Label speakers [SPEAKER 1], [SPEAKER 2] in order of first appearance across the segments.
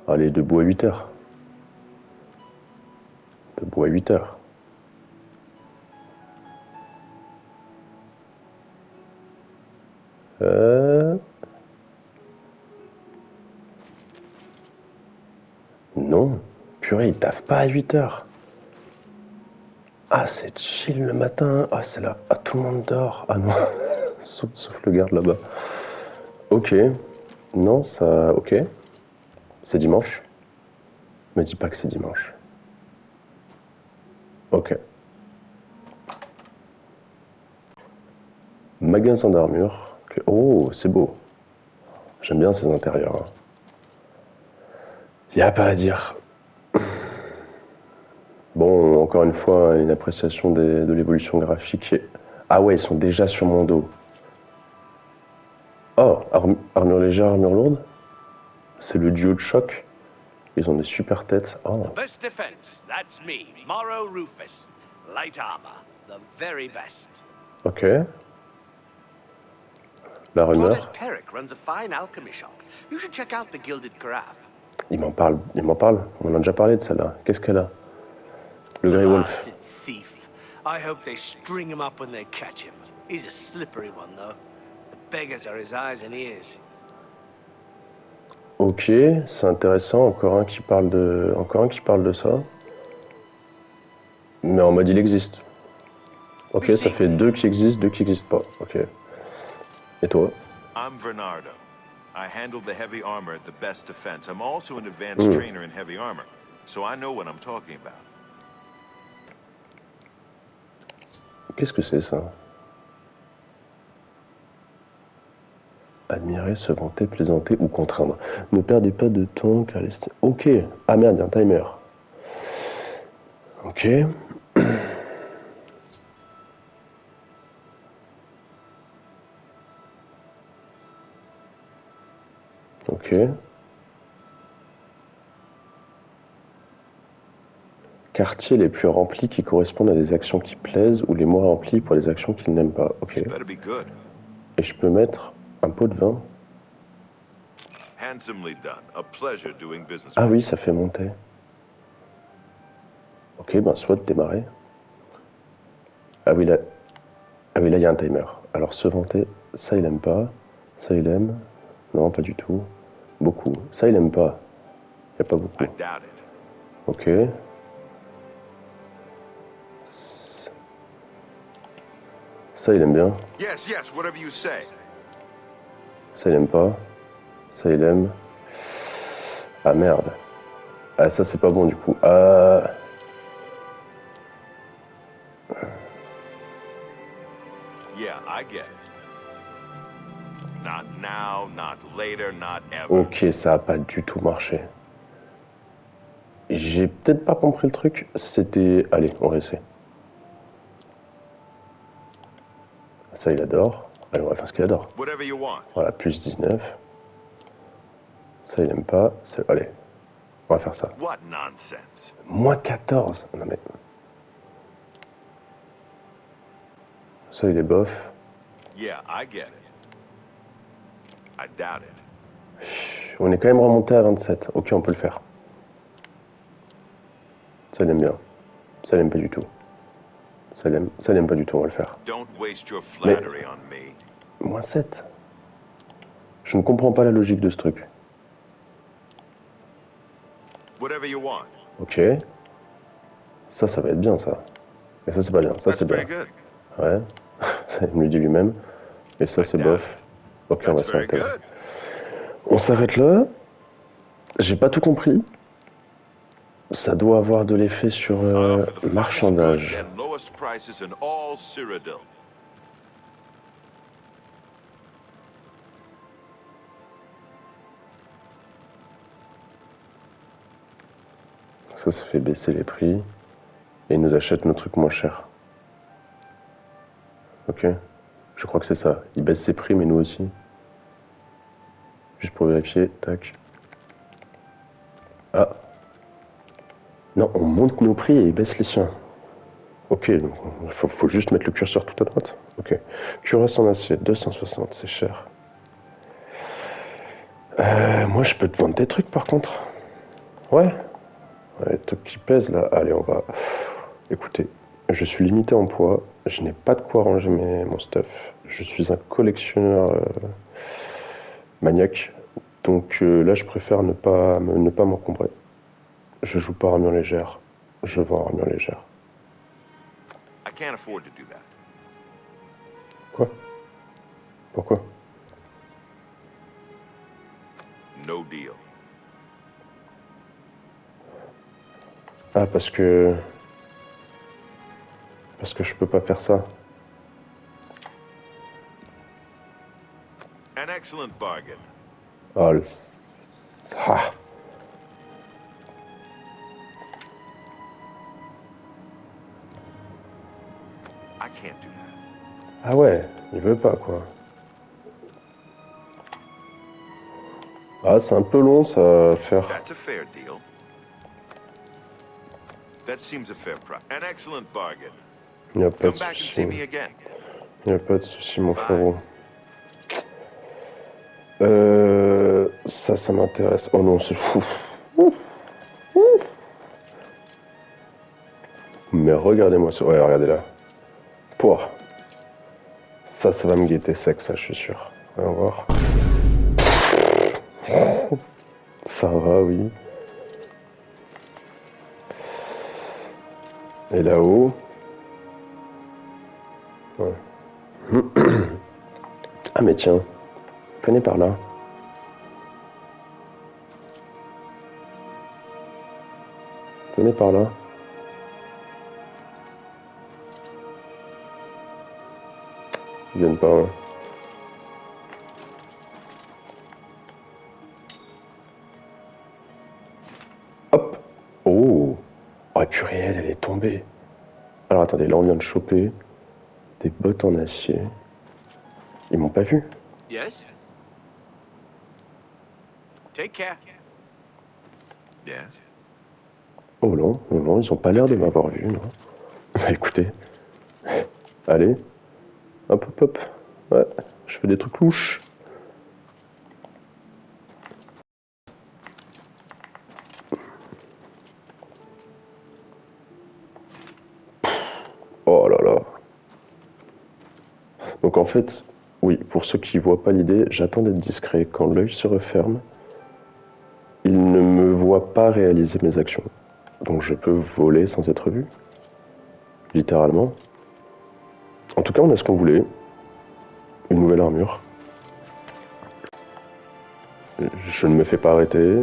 [SPEAKER 1] Allez, debout à 8 heures. Debout à 8 heures. Non. Purée, ils taffent pas à 8 heures. Ah, c'est chill le matin. Ah, c'est là. Ah, tout le monde dort. Ah non. sauf le garde là-bas. Ok. Non, ça... Ok. C'est dimanche. Me dis pas que c'est dimanche. Ok. Magasin d'armure. Oh, c'est beau. J'aime bien ces intérieurs. Hein. Y a pas à dire. Bon, encore une fois, une appréciation de l'évolution graphique. Ah ouais, ils sont déjà sur mon dos. Oh, armure légère, armure lourde. C'est le duo de choc. Ils ont des super têtes. Oh.
[SPEAKER 2] The best defense, that's me, Morrow Rufus. Light armor, the very best.
[SPEAKER 1] Ok. La rumeur.
[SPEAKER 2] Claudette Perrick runs a fine alchemy shop. You should check out the Gilded Carafe.
[SPEAKER 1] Il m'en parle. On en a déjà parlé de celle-là. Qu'est-ce qu'elle a? Le Grey Wolf.
[SPEAKER 2] Blasted thief. I hope they string him up when they catch him. He's a slippery one, though. The beggars are his eyes and ears.
[SPEAKER 1] Ok, c'est intéressant. Encore un qui parle de ça. Mais en mode il existe. Ok, ça fait deux qui existent pas. Ok. Et toi?
[SPEAKER 3] I'm Vernardo. I handle the heavy armor at the best defense. I'm also an advanced trainer in heavy armor, so I know what I'm talking about.
[SPEAKER 1] Qu'est-ce que c'est ça? Admirer, se vanter, plaisanter ou contraindre. Ne perdez pas de temps car les... Ok. Ah merde, il y a un timer. Ok. Ok. Quartiers les plus remplis qui correspondent à des actions qui plaisent ou les moins remplis pour les actions qu'ils n'aiment pas. Ok. Et je peux mettre un pot de vin. Ah oui, ça fait monter. Ok, ben soit démarrer. Ah oui, là, il y a un timer. Alors se vanter, ça il aime pas. Ça il aime. Non, pas du tout. Beaucoup. Ça il aime pas. Il n'y a pas beaucoup. Ok. Ça il aime bien. Ça il aime pas. Ça il aime. Ah merde. Ah ça c'est pas bon du coup. Ok, ça a pas du tout marché. J'ai peut-être pas compris le truc. C'était... Allez, on réessaie. Ça, il adore. Allez, on va faire ce qu'il adore. Voilà, plus 19. Ça, il aime pas. Allez, on va faire ça. Moins 14. Non mais... Ça, il est bof. On est quand même remonté à 27. Ok, on peut le faire. Ça, il aime bien. Ça, il aime pas du tout. Ça, il aime pas du tout, on va le faire. Mais... Moins 7. Je ne comprends pas la logique de ce truc. Ok. Ça va être bien, ça. Et ça, c'est pas bien. Ça, c'est bien. Ouais. Ça, il me le dit lui-même. Et ça, c'est bof. Ok, on va s'arrêter là. On s'arrête là. J'ai pas tout compris. Ça doit avoir de l'effet sur marchandage. Ça fait baisser les prix. Et ils nous achètent nos trucs moins chers. Ok. Je crois que c'est ça. Ils baissent ses prix, mais nous aussi. Juste pour vérifier. Tac. Ah. Non, on monte nos prix et ils baissent les siens. Ok, donc il faut juste mettre le curseur tout à droite. Ok. Cuirasse en acier, 260, c'est cher. Moi, je peux te vendre des trucs par contre. Ouais. Ouais, truc qui pèse là. Allez, on va... Écoutez, je suis limité en poids. Je n'ai pas de quoi ranger mon stuff. Je suis un collectionneur maniaque. Donc là, je préfère ne pas m'encombrer. Je joue pas armure légère. Je vends armure légère.
[SPEAKER 3] I can't afford to do that.
[SPEAKER 1] Quoi? Pourquoi?
[SPEAKER 3] No deal.
[SPEAKER 1] Ah, parce que... Parce que je peux pas faire ça.
[SPEAKER 3] An excellent bargain.
[SPEAKER 1] Ah, le... Ah.
[SPEAKER 3] I can't do that.
[SPEAKER 1] Ah ouais, il veut pas, quoi. Ah, c'est un peu long, ça, à faire.
[SPEAKER 3] That's a fair deal. That seems a fair price. An excellent bargain.
[SPEAKER 1] Il n'y a pas de
[SPEAKER 3] Come back and
[SPEAKER 1] souci.
[SPEAKER 3] see me again.
[SPEAKER 1] Il n'y a pas de souci, mon
[SPEAKER 2] Bye.
[SPEAKER 1] frérot. Ça m'intéresse. Oh non, c'est fou. Mais regardez-moi ça. Ouais, regardez là. Pouah. Ça va me guetter sec, ça, je suis sûr. On va voir. Ça va, oui. Et là-haut. Ouais. Ah, mais tiens. Venez par là. Venez par là. Ils viennent pas, hein. Hop. Oh. Oh, purée, elle est tombée. Alors, attendez, là, on vient de choper des bottes en acier. Ils m'ont pas vu.
[SPEAKER 2] Yes? Take care.
[SPEAKER 3] Yes.
[SPEAKER 1] Oh non, non, non, ils ont pas l'air de m'avoir vu, non. Bah écoutez. Allez. Hop, hop, hop. Ouais, je fais des trucs louches. Oh là là. Donc en fait, oui, pour ceux qui voient pas l'idée, j'attends d'être discret. Quand l'œil se referme, il ne me voit pas réaliser mes actions. Donc je peux voler sans être vu. Littéralement. En tout cas, on a ce qu'on voulait. Une nouvelle armure. Je ne me fais pas arrêter.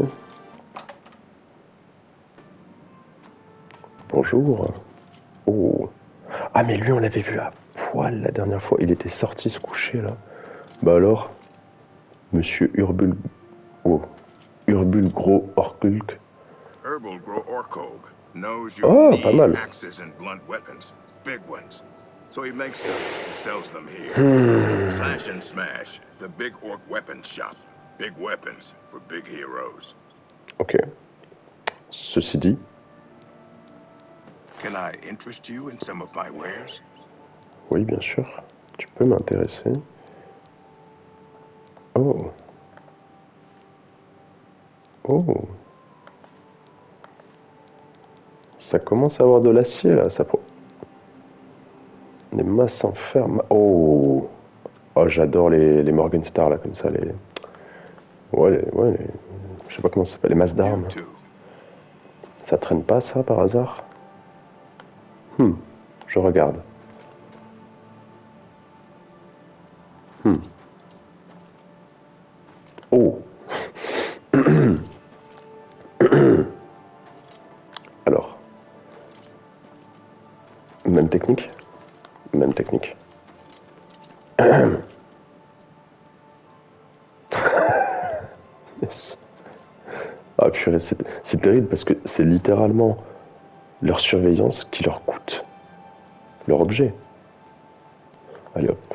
[SPEAKER 1] Bonjour. Oh. Ah mais lui, on l'avait vu à poil la dernière fois. Il était sorti se coucher là. Bah alors, Monsieur Urbul... Oh. Urbul Gros Orkulk.
[SPEAKER 4] Herbal Grow Orkog knows you
[SPEAKER 1] Oh, pas
[SPEAKER 4] need
[SPEAKER 1] mal.
[SPEAKER 4] axes and blunt weapons, big ones. So he makes them and sells them here. Slash and Smash, the Big Orc Weapons Shop. Big weapons for big heroes.
[SPEAKER 1] Ok. Ceci dit,
[SPEAKER 4] Can I interest you in some of my wares?
[SPEAKER 1] oui, bien sûr, tu peux m'intéresser. Oh. Oh. Ça commence à avoir de l'acier là, ça. Des masses en fer. Oh. Oh, j'adore les Morgenstar là, comme ça, les. Ouais, je sais pas comment ça s'appelle, les masses
[SPEAKER 4] You
[SPEAKER 1] d'armes.
[SPEAKER 4] too.
[SPEAKER 1] Ça traîne pas ça par hasard? Je regarde. Oh. Alors. Même technique? Même technique. Yes. Ah purée, c'est terrible parce que c'est littéralement leur surveillance qui leur coûte leur objet. Allez hop.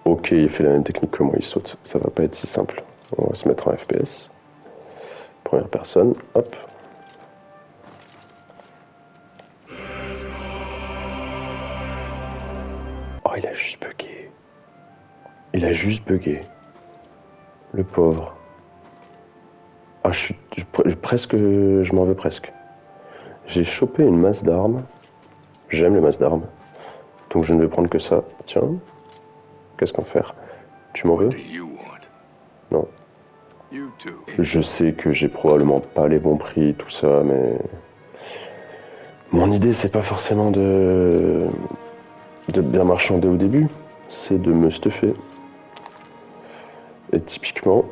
[SPEAKER 1] Ok, il fait la même technique que moi, il saute. Ça va pas être si simple. On va se mettre en FPS. Première personne, hop. Oh, il a juste bugué. Il a juste bugué. Le pauvre. Ah, presque... Je m'en veux presque. J'ai chopé une masse d'armes. J'aime les masses d'armes. Donc je ne vais prendre que ça. Tiens. Qu'est-ce qu'on fait? Tu m'en veux?
[SPEAKER 4] What do you want?
[SPEAKER 1] Non.
[SPEAKER 4] You too.
[SPEAKER 1] Je sais que j'ai probablement pas les bons prix, tout ça, mais... Mon idée, c'est pas forcément de bien marchander au début. C'est de me stuffer. Et typiquement...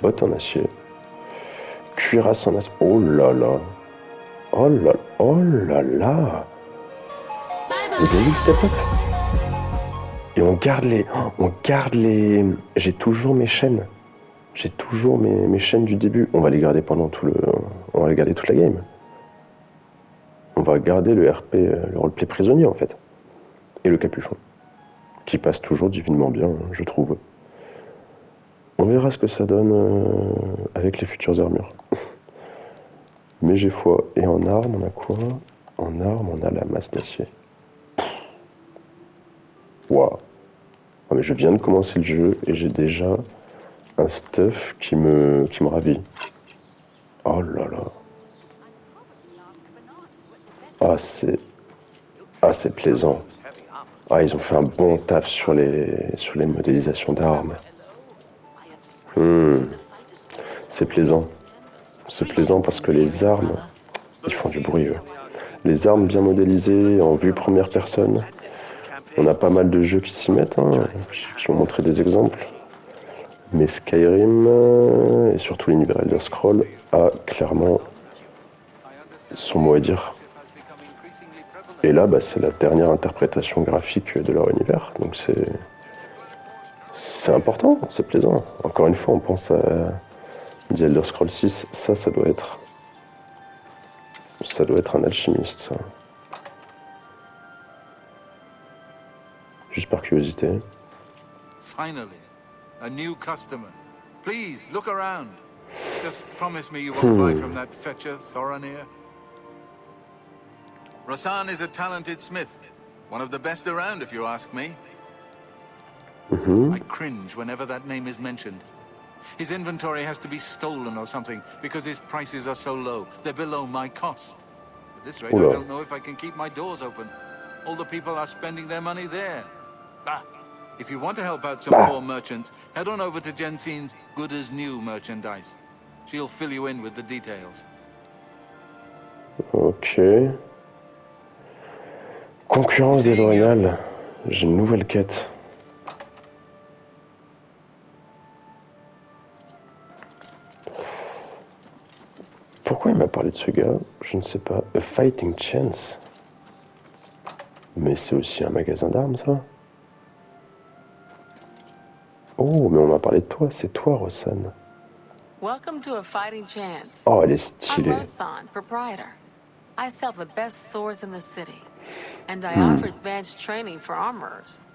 [SPEAKER 1] bottes en acier. Cuirasse en acier. Oh là là. Oh là, oh là là. Vous avez vu le step-up? Et on garde les... J'ai toujours mes chaînes. J'ai toujours mes chaînes du début. On va les garder pendant tout le... On va les garder toute la game. On va garder le RP, le roleplay prisonnier en fait. Et le capuchon. Qui passe toujours divinement bien, je trouve. On verra ce que ça donne avec les futures armures. Mais j'ai foi. Et en armes, on a quoi? En armes, on a la masse d'acier. Waouh. Ah, mais je viens de commencer le jeu et j'ai déjà un stuff qui me ravit. Oh là là. Ah, c'est plaisant. Ah, ils ont fait un bon taf sur les modélisations d'armes. C'est plaisant. C'est plaisant parce que les armes, ils font du bruit, eux. Les armes bien modélisées, en vue première personne. On a pas mal de jeux qui s'y mettent, hein, qui ont montré des exemples. Mais Skyrim, et surtout l'univers Elder Scrolls, a clairement son mot à dire. Et là, c'est la dernière interprétation graphique de leur univers, donc c'est important, c'est plaisant. Encore une fois, on pense à The Elder Scrolls 6, ça doit être un alchimiste, ça. Juste par curiosité.
[SPEAKER 5] Finally, a new customer. Please, look around. Just promise me you won't buy from that fetcher, Thoranir. Rasan is a talented smith. One of the best around, if you ask me. I cringe whenever that name is mentioned. His inventory has to be stolen or something, because his prices are so low. They're below my cost. At this rate, I don't know if I can keep my doors open. All the people are spending their money there. If you want to help out some poor merchants, head on over to Jensine's Good as New merchandise. She'll fill you in with the details.
[SPEAKER 1] Ok. Concurrence déloyale. J'ai une nouvelle quête. Pourquoi il m'a parlé de ce gars? Je ne sais pas. A Fighting Chance. Mais c'est aussi un magasin d'armes, ça? Oh, mais on m'a parlé de toi. C'est toi, Rosanne.
[SPEAKER 6] Welcome to A Fighting Chance.
[SPEAKER 1] Oh, elle est
[SPEAKER 6] I'm
[SPEAKER 1] stylée.
[SPEAKER 6] Rosan, proprietor. I sell the best swords in the city, and I offer advanced training for armorers.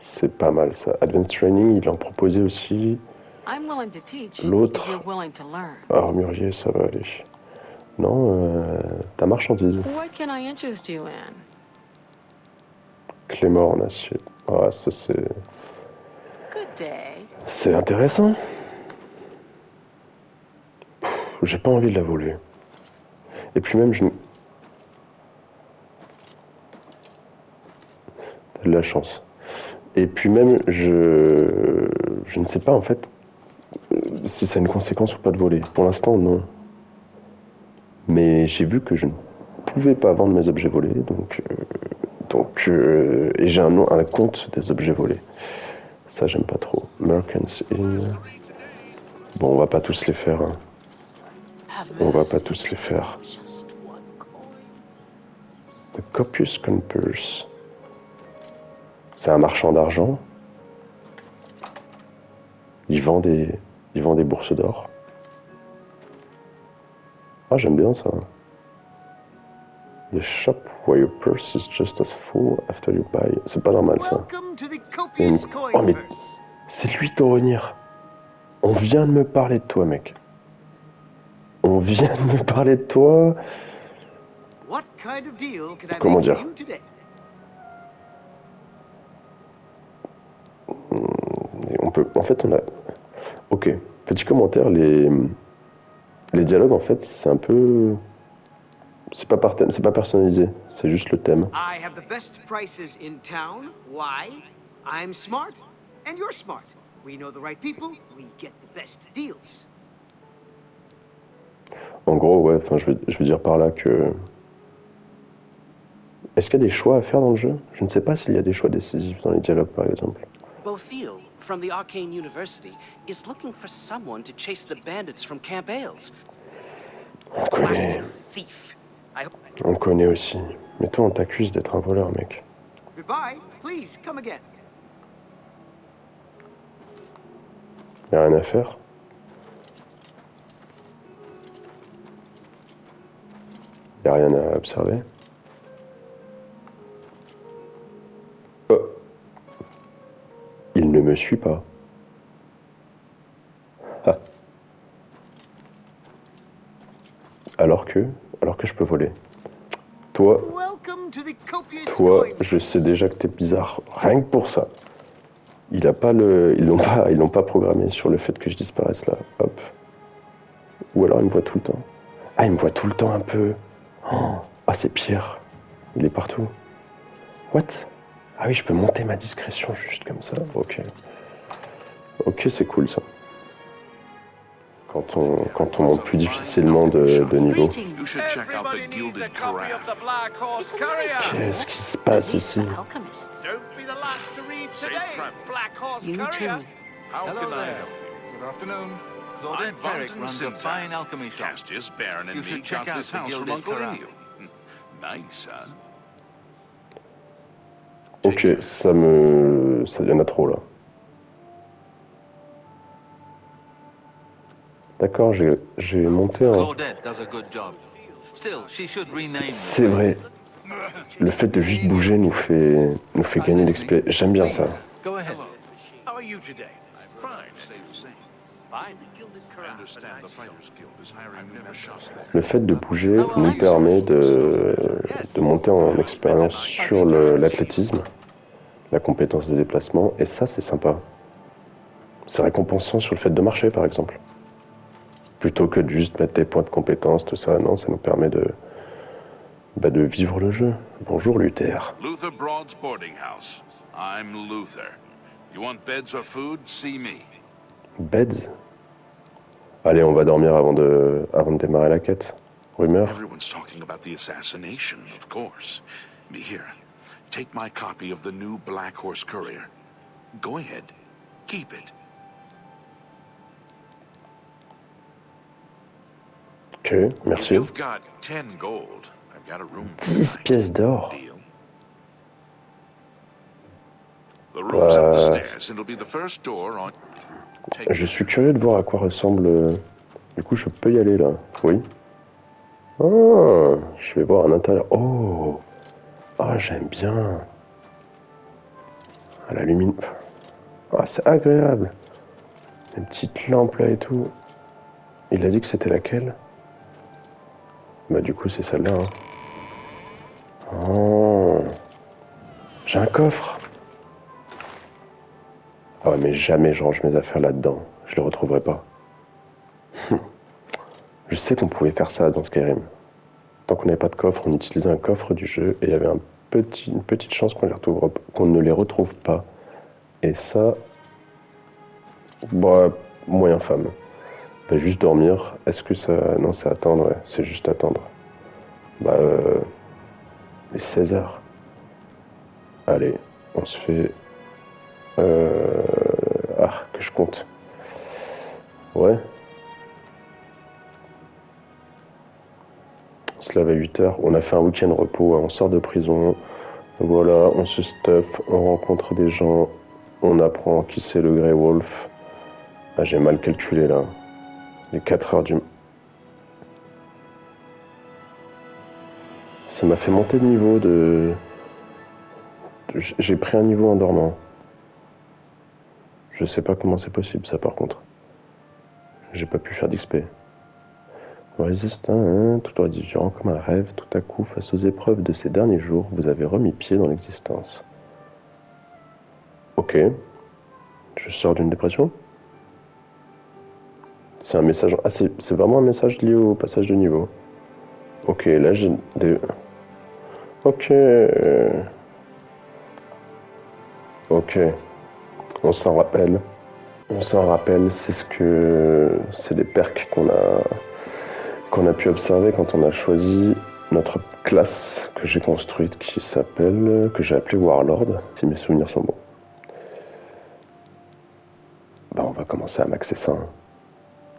[SPEAKER 1] C'est pas mal, ça. Advanced Training, il en proposait aussi.
[SPEAKER 6] I'm willing to teach
[SPEAKER 1] L'autre.
[SPEAKER 6] if you're willing to learn.
[SPEAKER 1] Armurier, ça va aller. Non, ta marchandise.
[SPEAKER 6] What can I interest you in?
[SPEAKER 1] Clémor en acier. Ah, ça c'est...
[SPEAKER 6] Good day.
[SPEAKER 1] C'est intéressant. J'ai pas envie de la voler. Et puis même, T'as de la chance. Et puis même, je ne sais pas en fait si ça a une conséquence ou pas de voler. Pour l'instant, non. Mais j'ai vu que je ne pouvais pas vendre mes objets volés, et j'ai un compte des objets volés. Ça, j'aime pas trop. Merchants Inn. Bon, on va pas tous les faire. Hein. On va pas tous les faire. The Copious Compers. C'est un marchand d'argent. Il vend des bourses d'or. Ah, j'aime bien ça. The shop where your purse is just as full after you buy. C'est pas normal ça. Oh mais c'est lui Thoranir. On vient de me parler de toi, mec. On vient de me parler de toi. Comment dire? peut... En fait, on a... Ok, petit commentaire, les dialogues, en fait, c'est un peu... C'est pas par thème, c'est pas personnalisé, c'est juste le thème.
[SPEAKER 7] I have the best prices in town. Why? I'm smart, and you're smart. We know the right people, we get the best deals.
[SPEAKER 1] En gros, ouais, enfin, je veux dire par là que... Est-ce qu'il y a des choix à faire dans le jeu? Je ne sais pas s'il y a des choix décisifs dans les dialogues, par exemple.
[SPEAKER 8] Bothil, from the Arcane University, is looking for someone to chase the bandits from Camp Ailes.
[SPEAKER 1] On connaît.
[SPEAKER 8] Blasted thief.
[SPEAKER 1] On connaît aussi. Mais toi, on t'accuse d'être un voleur, mec.
[SPEAKER 7] Goodbye. Please, come again.
[SPEAKER 1] Y'a rien à faire. Y'a rien à observer. Oh. Il ne me suit pas. Ah. Alors que je peux voler. Toi,
[SPEAKER 7] Welcome to the copious
[SPEAKER 1] toi,
[SPEAKER 7] coin.
[SPEAKER 1] je sais déjà que t'es bizarre. Rien que pour ça. Ils l'ont pas programmé sur le fait que je disparaisse là. Hop. Ou alors il me voit tout le temps. Ah, il me voit tout le temps un peu. Oh. Ah, c'est Pierre. Il est partout. What? Ah oui, je peux monter ma discrétion juste comme ça. Ok. Ok, c'est cool ça. Quand on monte plus difficilement de niveau.
[SPEAKER 3] You should check out the Gilded Carafe.
[SPEAKER 6] It's a nice
[SPEAKER 1] Qu'est-ce qui se passe ici?
[SPEAKER 6] alchemists.
[SPEAKER 2] Don't be the last to read
[SPEAKER 3] Safe
[SPEAKER 2] today's
[SPEAKER 3] travels.
[SPEAKER 2] Black Horse
[SPEAKER 6] You
[SPEAKER 2] Courier.
[SPEAKER 6] too.
[SPEAKER 3] How
[SPEAKER 5] Hello
[SPEAKER 3] can I
[SPEAKER 5] there.
[SPEAKER 3] help you?
[SPEAKER 5] Good afternoon. Claudette
[SPEAKER 3] I'm
[SPEAKER 5] Ferrick
[SPEAKER 3] Valentin
[SPEAKER 5] runs a
[SPEAKER 3] Sintak.
[SPEAKER 5] fine alchemy shop.
[SPEAKER 3] Castius, Baron, and
[SPEAKER 5] You
[SPEAKER 3] me
[SPEAKER 5] should check
[SPEAKER 3] got
[SPEAKER 5] out
[SPEAKER 3] this
[SPEAKER 5] the
[SPEAKER 3] house from
[SPEAKER 5] Gilded
[SPEAKER 3] Uncle
[SPEAKER 5] Carafe.
[SPEAKER 3] Inu. Nice, huh?
[SPEAKER 1] Ok, y en a trop là. D'accord, j'ai monté un...
[SPEAKER 5] Claudette does a good job. Still, she should rename the
[SPEAKER 1] C'est
[SPEAKER 5] place.
[SPEAKER 1] vrai. Le fait de juste bouger nous fait gagner d'XP. J'aime bien ça.
[SPEAKER 5] Go ahead.
[SPEAKER 2] How are you today?
[SPEAKER 3] Fine, stay the same.
[SPEAKER 2] Fine.
[SPEAKER 3] I understand the Fighters Guild is hiring new members there.
[SPEAKER 1] Le fait de bouger nous permet de monter en expérience sur l'athlétisme, la compétence de déplacement, et ça c'est sympa. C'est récompensant sur le fait de marcher par exemple. Plutôt que de juste mettre des points de compétence, tout ça, non, ça nous permet de vivre le jeu. Bonjour Luther.
[SPEAKER 9] Luther Broad's boarding house. I'm Luther. You want beds or food? See me.
[SPEAKER 1] Beds. Allez, on va dormir avant de démarrer la quête. Rumeur.
[SPEAKER 9] Everyone's talking about the assassination, of course. Me here. Take my copy of the new Black Horse Courier. Go ahead. Keep it.
[SPEAKER 1] Ok,
[SPEAKER 9] If
[SPEAKER 1] merci.
[SPEAKER 9] you've got 10 gold, I've got a room for
[SPEAKER 1] 10
[SPEAKER 9] you.
[SPEAKER 1] pièces d'or.
[SPEAKER 9] Deal. The room's up the
[SPEAKER 1] Ouais.
[SPEAKER 9] stairs, and it'll be the first door on. Take
[SPEAKER 1] Je
[SPEAKER 9] it.
[SPEAKER 1] suis curieux de voir à quoi ressemble... Du coup, je peux y aller, là. Oui. Ah, je vais voir à l'intérieur. Oh. Ah, j'aime bien. Ah, la lumière. Ah, c'est agréable. Les petites lampes, là, et tout. Il a dit que c'était laquelle? Bah, du coup, c'est celle-là, hein. Oh. J'ai un coffre. Ah ouais, mais jamais je range mes affaires là-dedans. Je les retrouverai pas. Je sais qu'on pouvait faire ça dans Skyrim. Tant qu'on n'avait pas de coffre, on utilisait un coffre du jeu et il y avait une petite chance qu'on ne les retrouve pas. Et ça... Bah, moyen femme. Bah, juste dormir. Est-ce que ça... Non, c'est attendre, ouais. C'est juste attendre. Bah, mais 16 heures. Allez, on se fait... Ah, que je compte. Ouais. On se lève à 8 heures. On a fait un week-end repos. On sort de prison. Voilà, on se stuff. On rencontre des gens. On apprend qui c'est le Grey Wolf. Ah, j'ai mal calculé là. Les 4 heures du... Ça m'a fait monter de niveau de... J'ai pris un niveau en dormant. Je sais pas comment c'est possible ça par contre. J'ai pas pu faire d'XP. Résistant, tout en durant comme un rêve, tout à coup, face aux épreuves de ces derniers jours, vous avez remis pied dans l'existence. Ok. Je sors d'une dépression? C'est un message... Ah, c'est vraiment un message lié au passage de niveau. Ok, là j'ai des... Ok. Ok. On s'en rappelle. On s'en rappelle, c'est les perks qu'on a pu observer quand on a choisi notre classe que j'ai construite que j'ai appelée Warlord, si mes souvenirs sont bons. Bah on va commencer à maxer ça. Hein.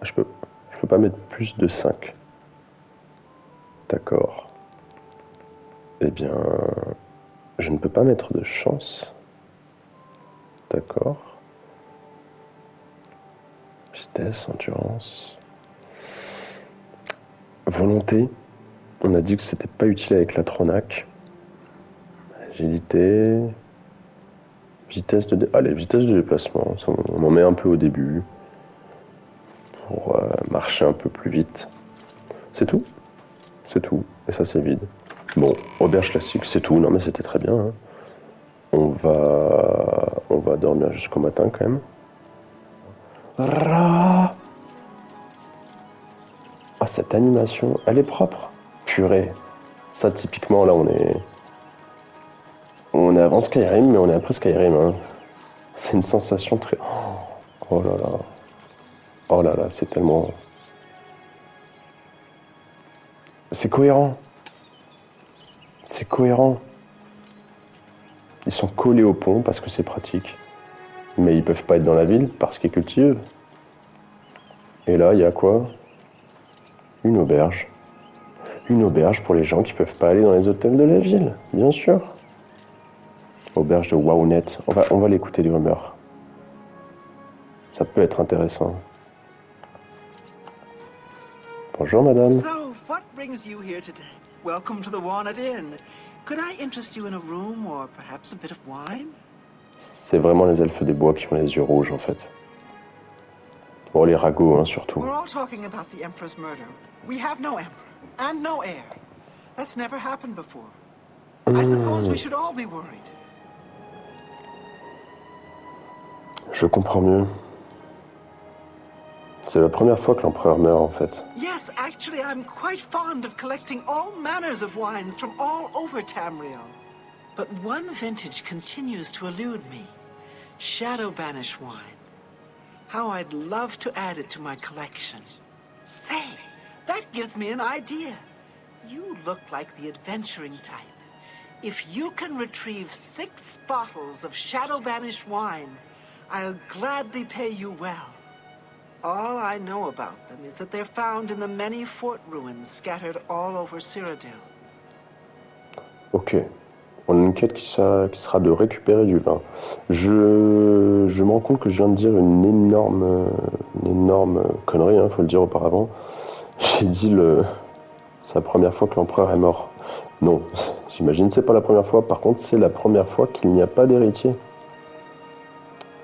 [SPEAKER 1] Je peux pas mettre plus de 5. D'accord. Eh bien, je ne peux pas mettre de chance. D'accord. Vitesse, endurance. Volonté. On a dit que c'était pas utile avec la Tronac. Agilité. Vitesse de... Allez, vitesse de déplacement. On en met un peu au début. Pour marcher un peu plus vite. C'est tout. C'est tout. Et ça, c'est vide. Bon, auberge classique, c'est tout. Non, mais c'était très bien. Hein. On va dormir jusqu'au matin, quand même. Ah, cette animation, elle est propre. Purée. Ça, typiquement, là, on est avant Skyrim, mais on est après Skyrim. Hein. C'est une sensation très... Oh là là. Oh là là, c'est tellement... C'est cohérent. C'est cohérent. Ils sont collés au pont parce que c'est pratique. Mais ils peuvent pas être dans la ville parce qu'ils cultivent. Et là, il y a quoi? Une auberge. Une auberge pour les gens qui peuvent pas aller dans les hôtels de la ville, bien sûr. Auberge de Wownet. On va l'écouter les rumeurs. Ça peut être intéressant. Bonjour madame.
[SPEAKER 10] So, what brings you here today? Welcome to the Walnut Inn. Could I interest you in a room or perhaps a bit of wine?
[SPEAKER 1] C'est vraiment les elfes des bois qui ont les yeux rouges en fait. Bon, les ragots hein, surtout.
[SPEAKER 10] We're all talking about the Emperor's murder. We have no emperor and no heir. That's never happened before. I suppose we should all be worried.
[SPEAKER 1] Je comprends mieux. C'est la première fois que l'empereur meurt en fait.
[SPEAKER 10] Yes, actually I'm quite fond of collecting all manners of wines from all over Tamriel. But one vintage continues to elude me. Shadow Banish wine. How I'd love to add it to my collection. Say, that gives me an idea. You look like the adventuring type. If you can retrieve 6 bottles of Shadow Banish wine, I'll gladly pay you well. All I know about them is that they're found in the many fort ruins scattered all over Cyrodiil.
[SPEAKER 1] Ok. On a une quête qui sera de récupérer du vin. Je me rends compte que je viens de dire une énorme connerie, hein, faut le dire auparavant. J'ai dit c'est la première fois que l'empereur est mort. Non, j'imagine c'est pas la première fois, par contre c'est la première fois qu'il n'y a pas d'héritier.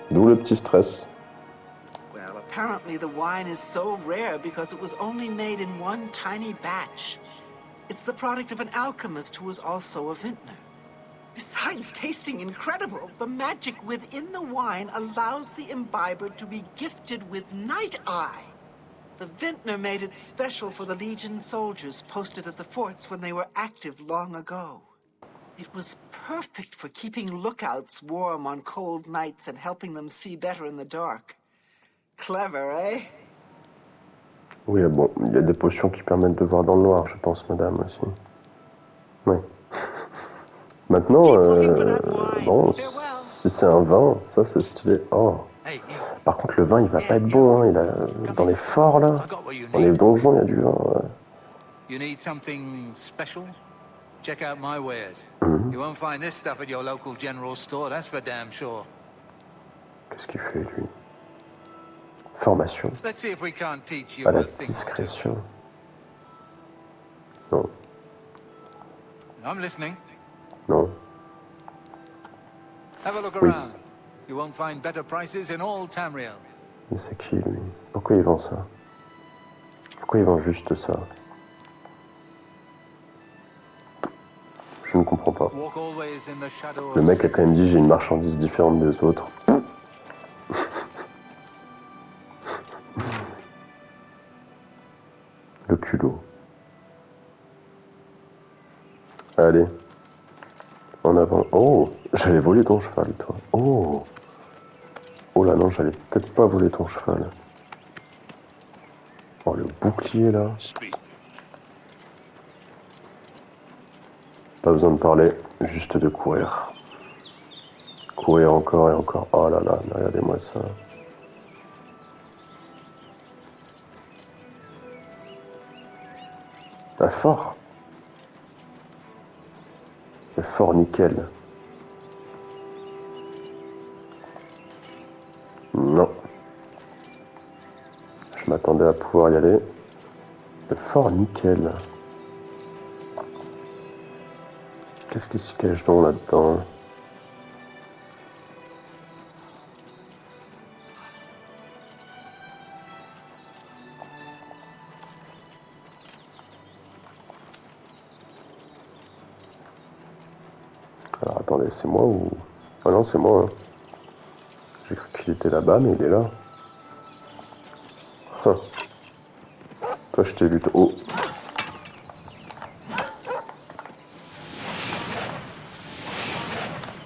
[SPEAKER 1] D'où le petit stress.
[SPEAKER 10] Well, apparently the wine is so rare because it was only made in one tiny batch. It's the product of an alchemist who was also a vintner. Besides tasting incredible, the magic within the wine allows the imbiber to be gifted with Night Eye. The vintner made it special for the Legion soldiers posted at the forts when they were active long ago. It was perfect for keeping lookouts warm on cold nights and helping them see better in the dark. Clever, eh?
[SPEAKER 1] Oui, bon, il y a des potions qui permettent de voir dans le noir, je pense, madame, aussi. Oui. Maintenant, bon, si c'est un vin, ça c'est stylé. Oh. Par contre, le vin, il va pas être bon, hein. Dans les forts, là, dans les donjons, il y a du vin. Ouais.
[SPEAKER 5] You need something special? Check out my wares. You won't find this stuff at your local general store, that's for damn sure.
[SPEAKER 1] Qu'est-ce qu'il fait, lui? Formation.
[SPEAKER 5] Let's see if we can't teach you
[SPEAKER 1] À la
[SPEAKER 5] a thing or two.
[SPEAKER 1] discrétion. Non.
[SPEAKER 5] I'm listening.
[SPEAKER 1] Non.
[SPEAKER 5] Have a look
[SPEAKER 1] Oui.
[SPEAKER 5] around. You won't find better prices in all Tamriel.
[SPEAKER 1] Mais c'est qui, lui? Pourquoi il vend ça? Pourquoi il vend juste ça? Je ne comprends pas.
[SPEAKER 5] Walk always in the shadow
[SPEAKER 1] Le
[SPEAKER 5] of
[SPEAKER 1] mec a quand même dit j'ai une marchandise différente des autres. culot. Allez. En avant. Oh, j'allais voler ton cheval, toi. Oh. Oh là non, j'allais peut-être pas voler ton cheval. Oh, le bouclier, là. Pas besoin de parler, juste de courir. Courir encore et encore. Oh là là, regardez-moi ça. Un fort. Le fort nickel. Non. Je m'attendais à pouvoir y aller. Le fort nickel. Qu'est-ce qui se cache donc là-dedans? Alors attendez, c'est moi ou... Ah non, c'est moi. Hein. J'ai cru qu'il était là-bas, mais il est là. Huh. Toi, je t'ai vu... Oh.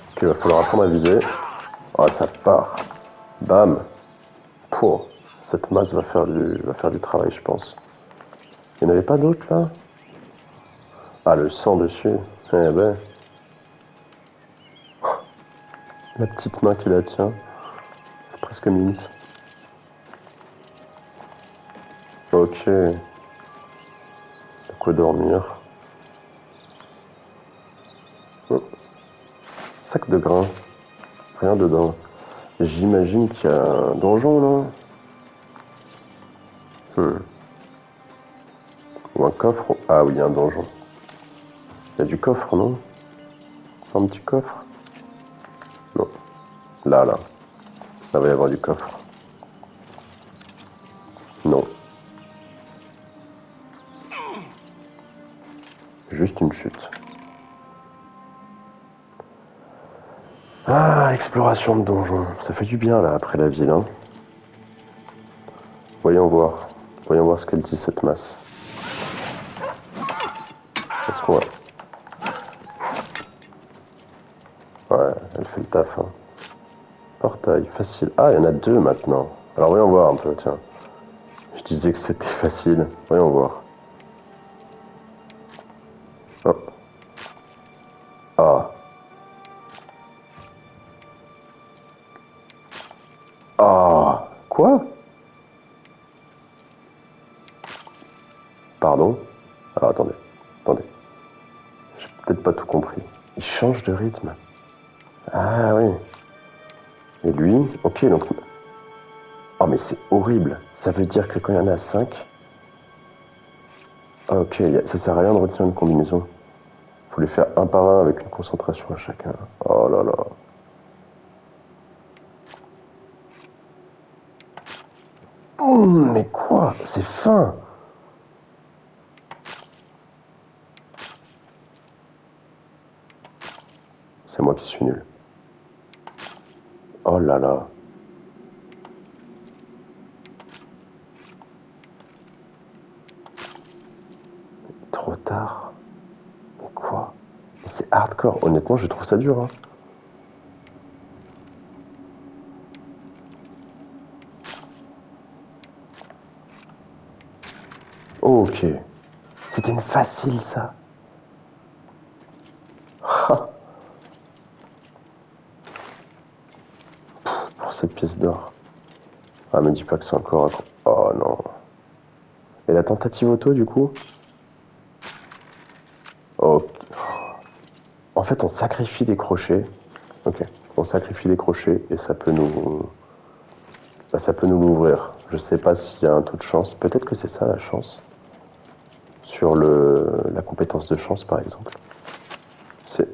[SPEAKER 1] Ok, il va falloir apprendre à viser. Ah, ça part. Bam. Pouh. Cette masse va faire du travail, je pense. Il n'y en avait pas d'autres, là? Ah, le sang dessus. Eh ben... La petite main qui la tient, c'est presque mimi. Ok. De quoi dormir. Oh. Sac de grains. Rien dedans. J'imagine qu'il y a un donjon là. Ou un coffre. Ah oui, un donjon. Il y a du coffre, non? Un petit coffre? Non. Là. Ça va y avoir du coffre. Non. Juste une chute. Ah, exploration de donjon. Ça fait du bien là après la ville. Hein. Voyons voir ce qu'elle dit cette masse. Qu'est-ce qu'on va... Ouais, elle fait le taf. Hein. Portail, facile. Ah, il y en a deux maintenant. Alors voyons voir un peu, tiens. Je disais que c'était facile. Voyons voir. Oh. Ah. Ah. Quoi? Pardon? Alors attendez. J'ai peut-être pas tout compris. Il change de rythme. Ah oui. Et lui, ok, donc... Oh mais c'est horrible. Ça veut dire que quand il y en a 5... Ah ok, ça sert à rien de retenir une combinaison. Faut les faire un par un avec une concentration à chacun. Oh là là. Oh mais quoi? C'est fin. C'est moi qui suis nul. Oh là là. Trop tard. Mais quoi? C'est hardcore. Honnêtement, je trouve ça dur. Hein. Ok. C'était une facile, ça. Pour cette pièce d'or. Ah, me dis pas que c'est encore un... Oh non. Et la tentative auto, du coup? Oh. En fait, on sacrifie des crochets. Ok. On sacrifie des crochets et ça peut nous... Bah, ça peut nous l'ouvrir. Je sais pas s'il y a un taux de chance. Peut-être que c'est ça, la chance. Sur la compétence de chance, par exemple. C'est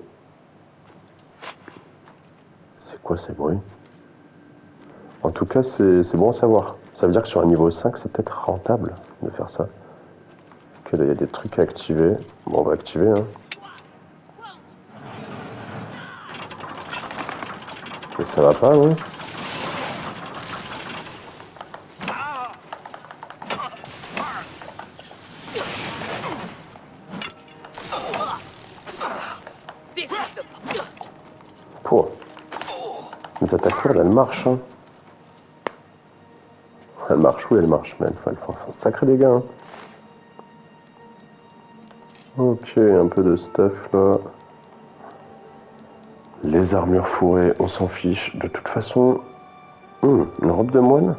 [SPEAKER 1] quoi ces bruits? En tout cas, c'est bon à savoir. Ça veut dire que sur un niveau 5, c'est peut-être rentable de faire ça. Ok, là, il y a des trucs à activer. Bon, on va activer, hein. Mais ça va pas, non? Sword, elle marche. Hein. Elle marche, oui, elle marche, mais elle fait un sacré dégât. Hein. Ok, un peu de stuff là. Les armures fourrées, on s'en fiche. De toute façon, une robe de moine.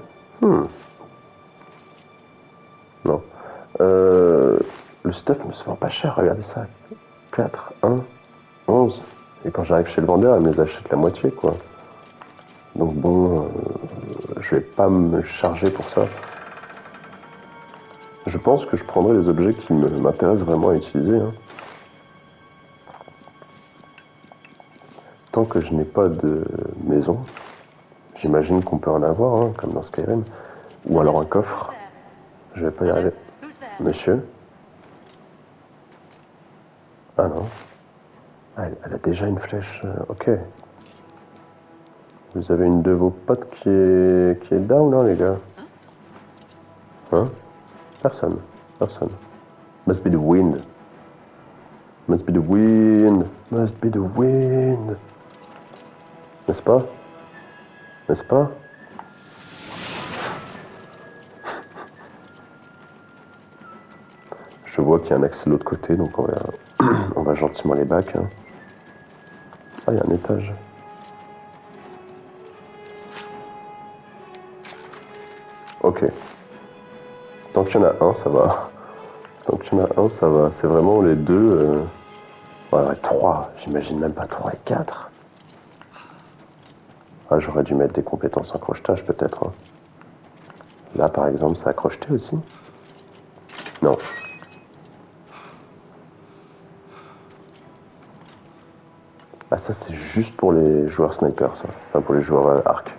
[SPEAKER 1] Non. Le stuff me se vend pas cher, regardez ça. 4, 1, 11. Et quand j'arrive chez le vendeur, elle me les achète la moitié, quoi. Donc bon, je vais pas me charger pour ça. Je pense que je prendrai les objets qui m'intéressent vraiment à utiliser. Hein. Tant que je n'ai pas de maison, j'imagine qu'on peut en avoir, hein, comme dans Skyrim. Ou alors un coffre. Je vais pas y arriver. Monsieur? Ah non. Ah, elle a déjà une flèche. Ok. Vous avez une de vos potes qui est down, non, les gars? Hein? Personne. Personne. Must be the wind. Must be the wind. Must be the wind. N'est-ce pas? N'est-ce pas? Je vois qu'il y a un accès de l'autre côté, donc on va gentiment les back. Hein. Ah, il y a un étage. Ok. Tant qu'il y en a un, ça va. Tant qu'il y en a un, ça va. C'est vraiment les deux... Ouais, 3. J'imagine même pas 3 et 4. Ah, j'aurais dû mettre des compétences en crochetage, peut-être. Hein. Là, par exemple, ça a crocheté aussi? Non. Ah, ça, c'est juste pour les joueurs snipers, ça. Enfin, pour les joueurs arc.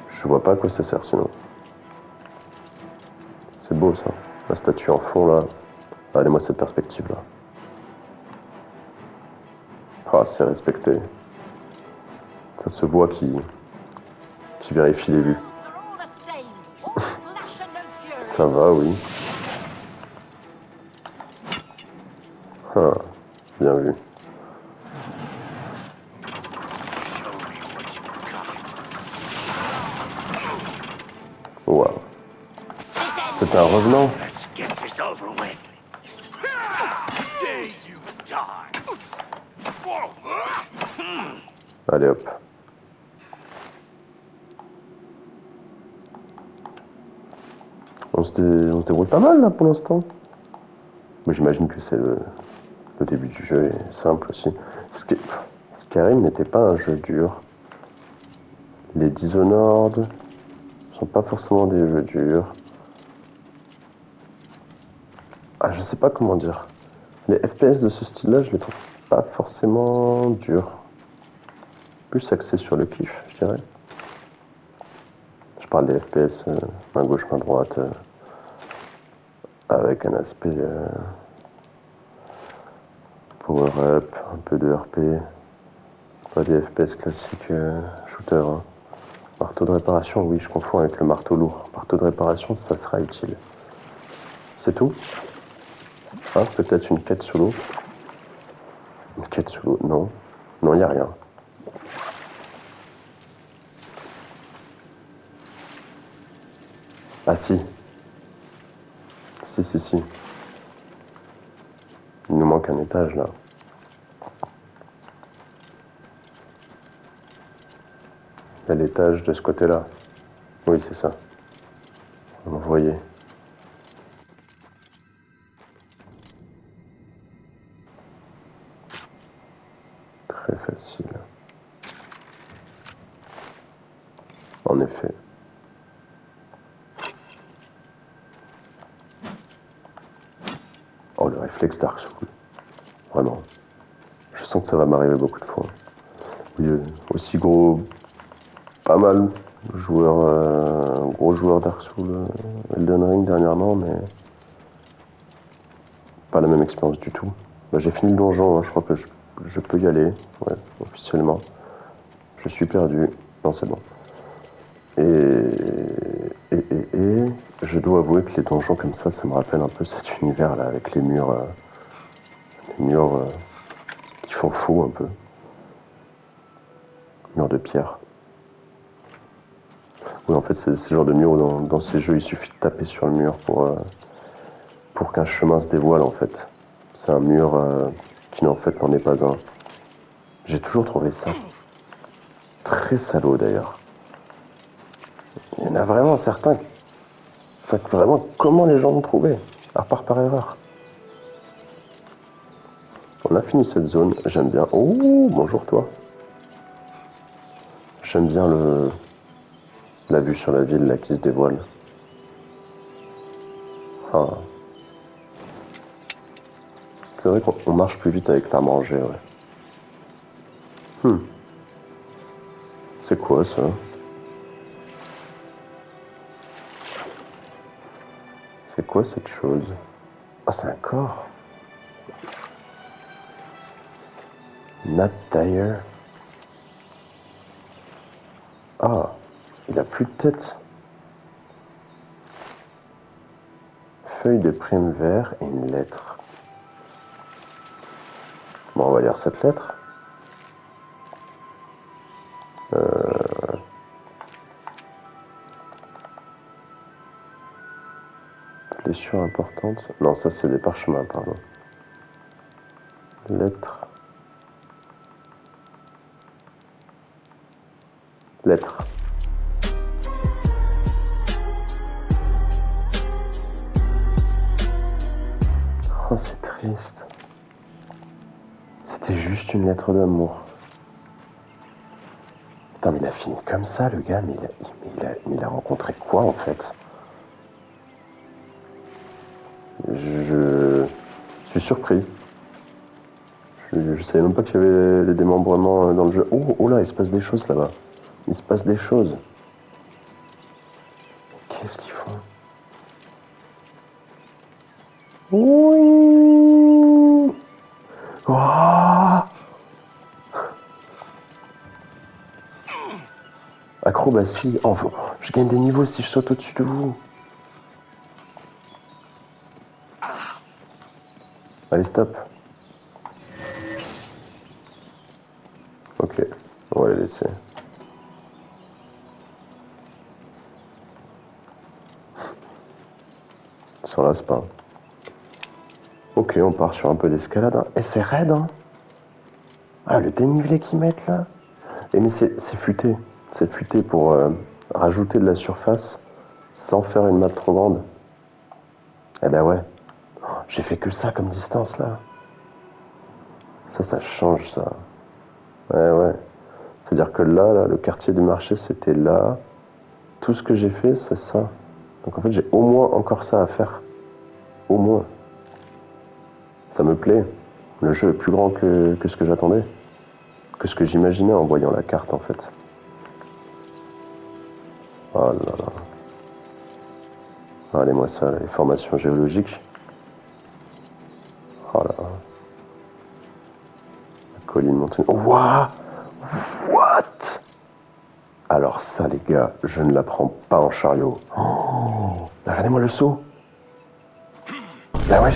[SPEAKER 1] Je vois pas à quoi ça sert, sinon. C'est beau, ça. La statue en fond, là. Allez-moi cette perspective-là. Ah, c'est respecté. Ça se voit qui vérifie les vues. Ça va, oui. Ah, bien vu. Wow. C'est un revenant. Allez hop. On se débrouille pas mal là pour l'instant. Mais j'imagine que c'est le début du jeu est simple aussi. Skyrim n'était pas un jeu dur. Les Dishonored sont pas forcément des jeux durs. Ah, je sais pas comment dire. Les FPS de ce style-là, je les trouve pas forcément durs. Plus axés sur le kiff, je dirais. Je parle des FPS main gauche, main droite, avec un aspect power-up, un peu de RP. Pas des FPS classiques shooter. Hein. Marteau de réparation, oui, je confonds avec le marteau lourd. Marteau de réparation, ça sera utile. C'est tout? Hein, peut-être une quête sous l'eau. Une quête sous l'eau? Non. Non, il n'y a rien. Ah si. Si. Il nous manque un étage là. Il y a l'étage de ce côté-là. Oui, c'est ça. Vous voyez. Très facile. En effet. Oh, le réflexe Dark Souls. Vraiment. Je sens que ça va m'arriver beaucoup de fois. Oui, aussi gros... Pas mal gros joueur Dark Souls Elden Ring dernièrement, mais... Pas la même expérience du tout. Bah, j'ai fini le donjon, hein, je crois que je peux y aller. Ouais, officiellement. Je suis perdu. Non, c'est bon. Et je dois avouer que les donjons comme ça me rappelle un peu cet univers là avec les murs qui font faux un peu. Mur de pierre. Oui, en fait, c'est le genre de mur où dans ces jeux, il suffit de taper sur le mur pour qu'un chemin se dévoile, en fait. C'est un mur qui, en fait, n'en est pas un. J'ai toujours trouvé ça très salaud, d'ailleurs. Il y en a vraiment certains... Enfin, vraiment, comment les gens l'ont trouvé? À part par erreur. On a fini cette zone, j'aime bien... Oh, bonjour toi. J'aime bien la vue sur la ville là qui se dévoile. Ah. C'est vrai qu'on marche plus vite avec l'arme rangée, ouais. C'est quoi ça? C'est quoi cette chose? Ah, c'est un corps. Nat Dyer. Ah, il a plus de tête. Feuille de prime vert et une lettre. Bon, on va lire cette lettre. Blessure importante. Non, ça c'est des parchemins, pardon. Lettre. Lettre. Oh, c'est triste. C'était juste une lettre d'amour. Putain, mais il a fini comme ça, le gars, mais il a rencontré quoi, en fait? Je suis surpris. Je savais même pas qu'il y avait les démembrements dans le jeu. Oh là, il se passe des choses là-bas. Il se passe des choses. Qu'est-ce qu'ils font? Oui. Oh. Acrobatie. Oh, je gagne des niveaux si je saute au-dessus de vous. Allez, stop. Ok, on va les laisser. Ils s'en lassent pas. Ok, on part sur un peu d'escalade. Hein. Et c'est raide, hein. Ah, le dénivelé qu'ils mettent là. Et mais c'est futé. C'est futé pour rajouter de la surface sans faire une map trop grande. Eh ben ouais. Oh, j'ai fait que ça comme distance là. Ça change ça. Ouais. C'est-à-dire que là, le quartier du marché, c'était là. Tout ce que j'ai fait, c'est ça. Donc en fait, j'ai au moins encore ça à faire. Au moins. Ça me plaît. Le jeu est plus grand que ce que j'attendais. Que ce que j'imaginais en voyant la carte, en fait. Oh là là. Allez, moi ça, les formations géologiques. Oh là là. La colline montagne. What? Alors ça, les gars, je ne la prends pas en chariot. Oh, regardez-moi le saut. Là, ouais,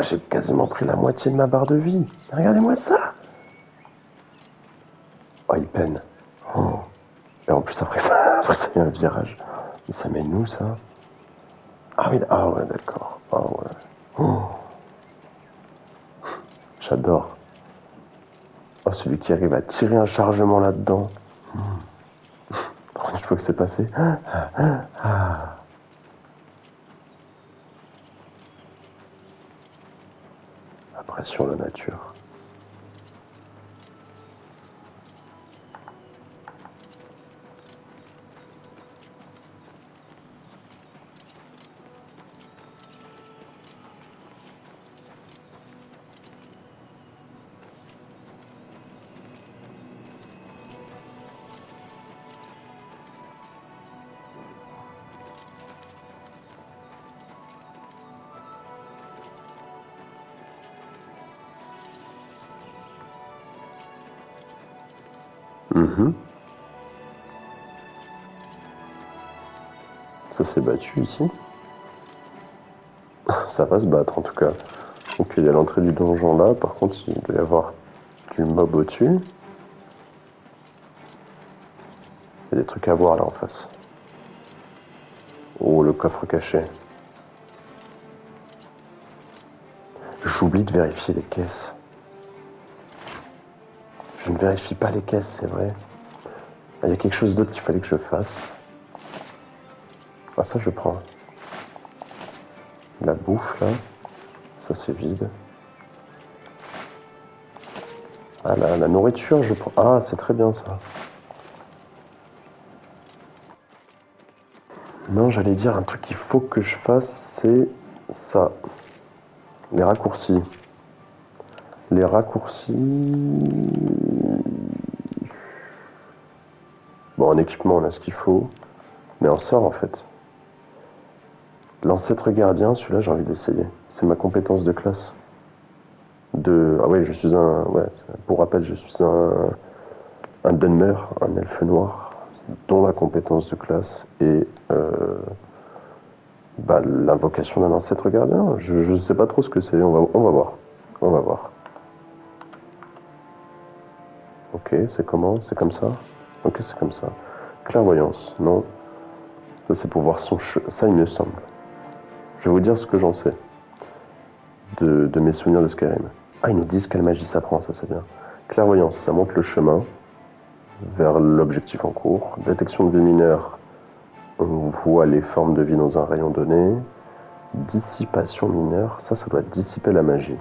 [SPEAKER 1] j'ai quasiment pris la moitié de ma barre de vie. Regardez-moi ça. Oh, il peine. Oh. Et en plus, après ça, il y a un virage. Mais ça mène où, ça? Ah oui, ah ouais, d'accord. Ah ouais. Oh. J'adore. Oh, celui qui arrive à tirer un chargement là-dedans. Une fois que c'est passé. Après, sur la nature. Ça s'est battu ici. Ça va se battre en tout cas. Donc il y a l'entrée du donjon là, par contre il doit y avoir du mob au-dessus. Il y a des trucs à voir là en face. Oh, le coffre caché. J'oublie de vérifier les caisses. Je ne vérifie pas les caisses, c'est vrai. Il y a quelque chose d'autre qu'il fallait que je fasse. Ah, ça je prends. La bouffe là. Ça c'est vide. Ah, la nourriture, je prends. Ah, c'est très bien ça. Non, j'allais dire un truc qu'il faut que je fasse, c'est ça. Les raccourcis. Les raccourcis... Bon, en équipement, on a ce qu'il faut. Mais en sort, en fait. L'ancêtre gardien, celui-là, j'ai envie d'essayer. C'est ma compétence de classe. Ah ouais, je suis un... Ouais, pour rappel, je suis un Dunmer, un elfe noir, dont la compétence de classe est l'invocation d'un ancêtre gardien. Je ne sais pas trop ce que c'est, on va voir. On va voir. Ok, c'est comment? C'est comme ça? Ok, c'est comme ça. Clairvoyance, non. Ça, c'est pour voir son ça, il me semble. Je vais vous dire ce que j'en sais de mes souvenirs de Skyrim. Ah, ils nous disent quelle magie ça prend, ça c'est bien. Clairvoyance, ça montre le chemin vers l'objectif en cours. Détection de vie mineure, on voit les formes de vie dans un rayon donné. Dissipation mineure, ça doit dissiper la magie.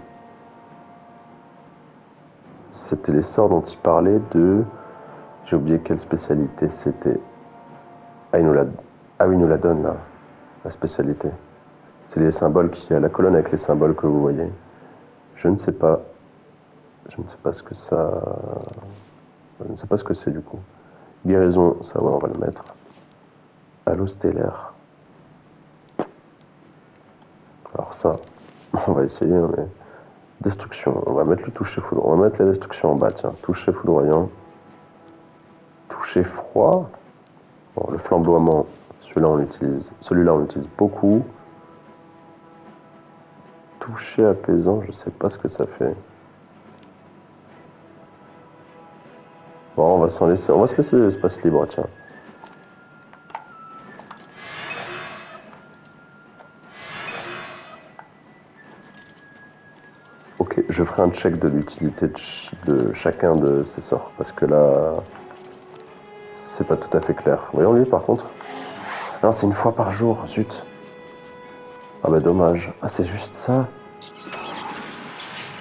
[SPEAKER 1] C'était les sorts dont il parlait de... J'ai oublié quelle spécialité c'était. Ah, oui, il nous la donne là, la spécialité. C'est les symboles qui... La colonne avec les symboles que vous voyez. Je ne sais pas. Je ne sais pas ce que ça... Je ne sais pas ce que c'est du coup. Guérison, ça ouais, on va le mettre. Halo stellaire. Alors ça, on va essayer, mais... Destruction, on va mettre le toucher foudroyant. On va mettre la destruction en bas, tiens. Toucher foudroyant. Toucher froid. Bon, le flamboiement, celui-là on l'utilise beaucoup. Toucher apaisant, je sais pas ce que ça fait. Bon, on va se laisser des espaces libres, tiens. Ok, je ferai un check de l'utilité de chacun de ces sorts, parce que là, c'est pas tout à fait clair. Voyons lui par contre. Non, c'est une fois par jour, zut. Ah bah dommage. Ah, c'est juste ça.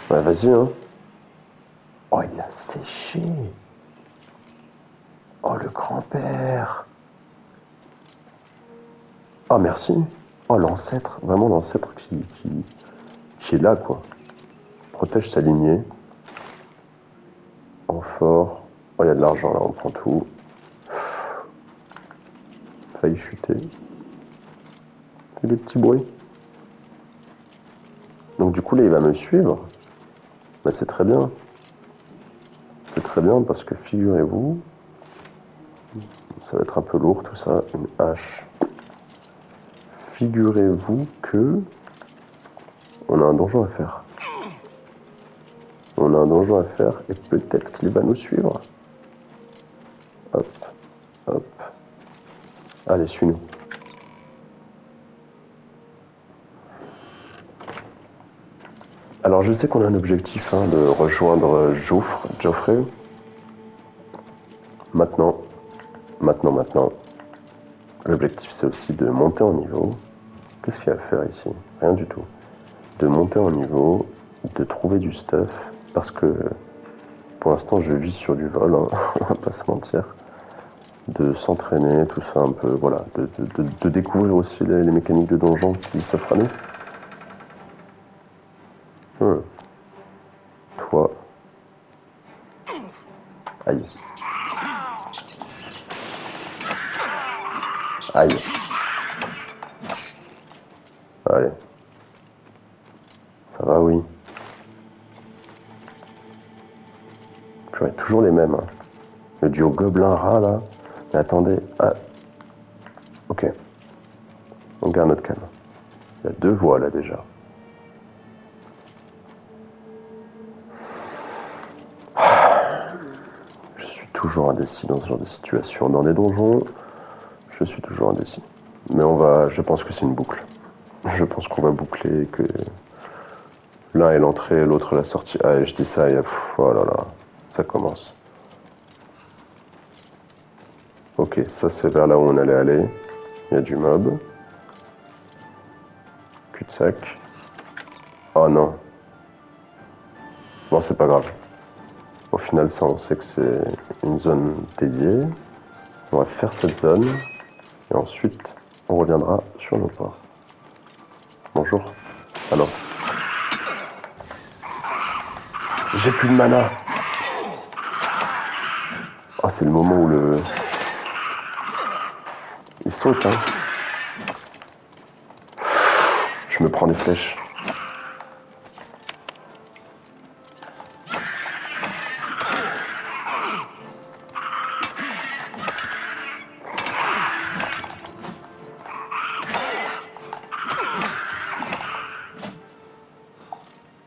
[SPEAKER 1] Ouais, vas-y, hein. Oh, il a séché. Oh, le grand-père. Oh, merci. Oh, l'ancêtre. Vraiment l'ancêtre qui est là, quoi. Protège sa lignée. Amphore. Oh, il y a de l'argent, là, on prend tout. Failli chuter. Fait des petits bruits. Donc, du coup, là, il va me suivre. Mais c'est très bien. C'est très bien parce que figurez-vous, ça va être un peu lourd tout ça, une hache. Figurez-vous que on a un donjon à faire. On a un donjon à faire et peut-être qu'il va nous suivre. Hop, hop. Allez, suis-nous. Alors je sais qu'on a un objectif de rejoindre Geoffrey. Maintenant. L'objectif c'est aussi de monter en niveau. Qu'est-ce qu'il y a à faire ici? Rien du tout. De monter en niveau, de trouver du stuff, parce que pour l'instant je vis sur du vol, hein, on va pas se mentir. De s'entraîner, tout ça un peu, voilà. De découvrir aussi les mécaniques de donjon qui s'offrent à nous. Toi. Aïe. Aïe. Allez. Ça va, oui. J'aurais toujours les mêmes. Hein. Le duo gobelin-rat, là. Mais attendez. Ah. Ok. On garde notre calme. Il y a 2 voies, là, déjà. toujours indécis dans ce genre de situation. Dans des donjons, je suis toujours indécis. Mais je pense que c'est une boucle. Je pense qu'on va boucler, que l'un est l'entrée, l'autre la sortie. Ah, et je dis ça, oh là là, ça commence. Ok, ça c'est vers là où on allait aller. Il y a du mob. Cul-de-sac. Oh non. Bon, c'est pas grave. Au final, ça, on sait que c'est une zone dédiée. On va faire cette zone. Et ensuite, on reviendra sur nos pas. Bonjour. Ah non. J'ai plus de mana. Ah, c'est le moment où le... Il saute, hein. Je me prends des flèches.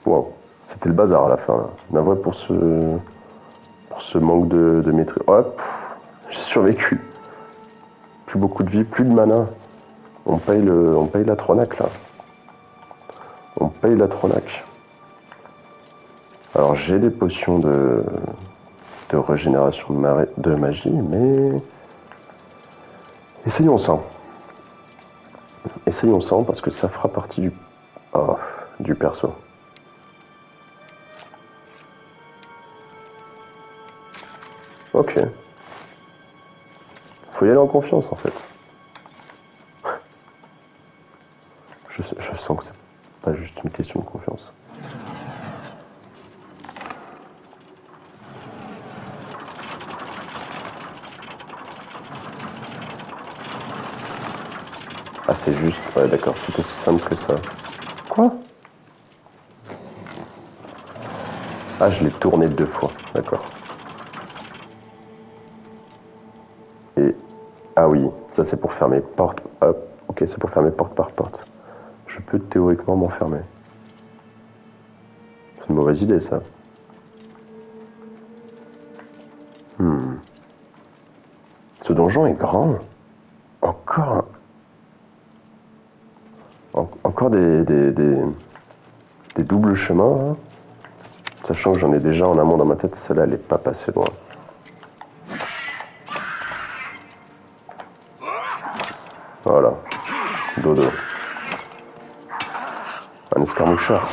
[SPEAKER 1] Wow, c'était le bazar à la fin. Navré pour ce manque de maîtrise. Hop, j'ai survécu. Plus beaucoup de vie, plus de mana. On paye la Tronac là. On paye la Tronac. Alors j'ai des potions de régénération de magie, mais essayons ça. Essayons ça parce que ça fera partie du perso. Ok. Faut y aller en confiance en fait. Je sens que c'est pas juste une question de confiance. Ah c'est juste, ouais d'accord, c'est aussi simple que ça. Quoi? Ah je l'ai tourné 2 fois, d'accord. Et... Ah oui, ça c'est pour fermer porte. Hop, ok, c'est pour fermer porte par porte. Je peux théoriquement m'enfermer. C'est une mauvaise idée ça. Ce donjon est grand. Encore des doubles chemins, hein. Sachant que j'en ai déjà en amont dans ma tête, celle-là elle est pas passée loin. Voilà, dodo. Un escarmoucheur.